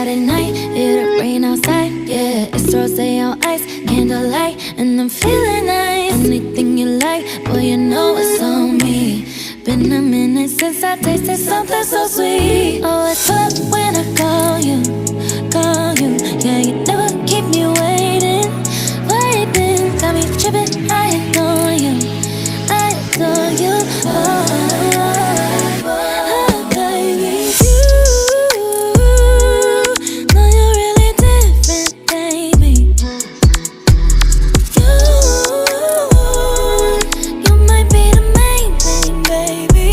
Friday night, it'll rain outside. Yeah, it's rosé on ice, candlelight, and I'm feeling nice. Anything you like, boy, you know it's on me. Been a minute since I tasted something so sweet. Oh, it's up when I call you, call you. Yeah, you never keep me waiting, waiting. Got me tripping, I adore you, I adore you. Oh, baby, you know you're really different, baby. You might be the main thing, baby.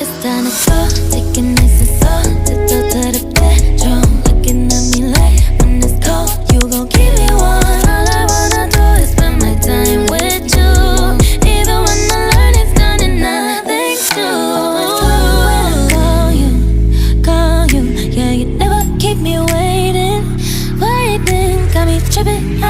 It's time to go, take it nice and slow. Tiptoe to the bedroom, looking at me like when it's cold, you gon' keep me warm. All I wanna do is spend my time with you, even when the learning's done and nothing's new. Call you, yeah, you never keep me waiting, waiting. Got me tripping,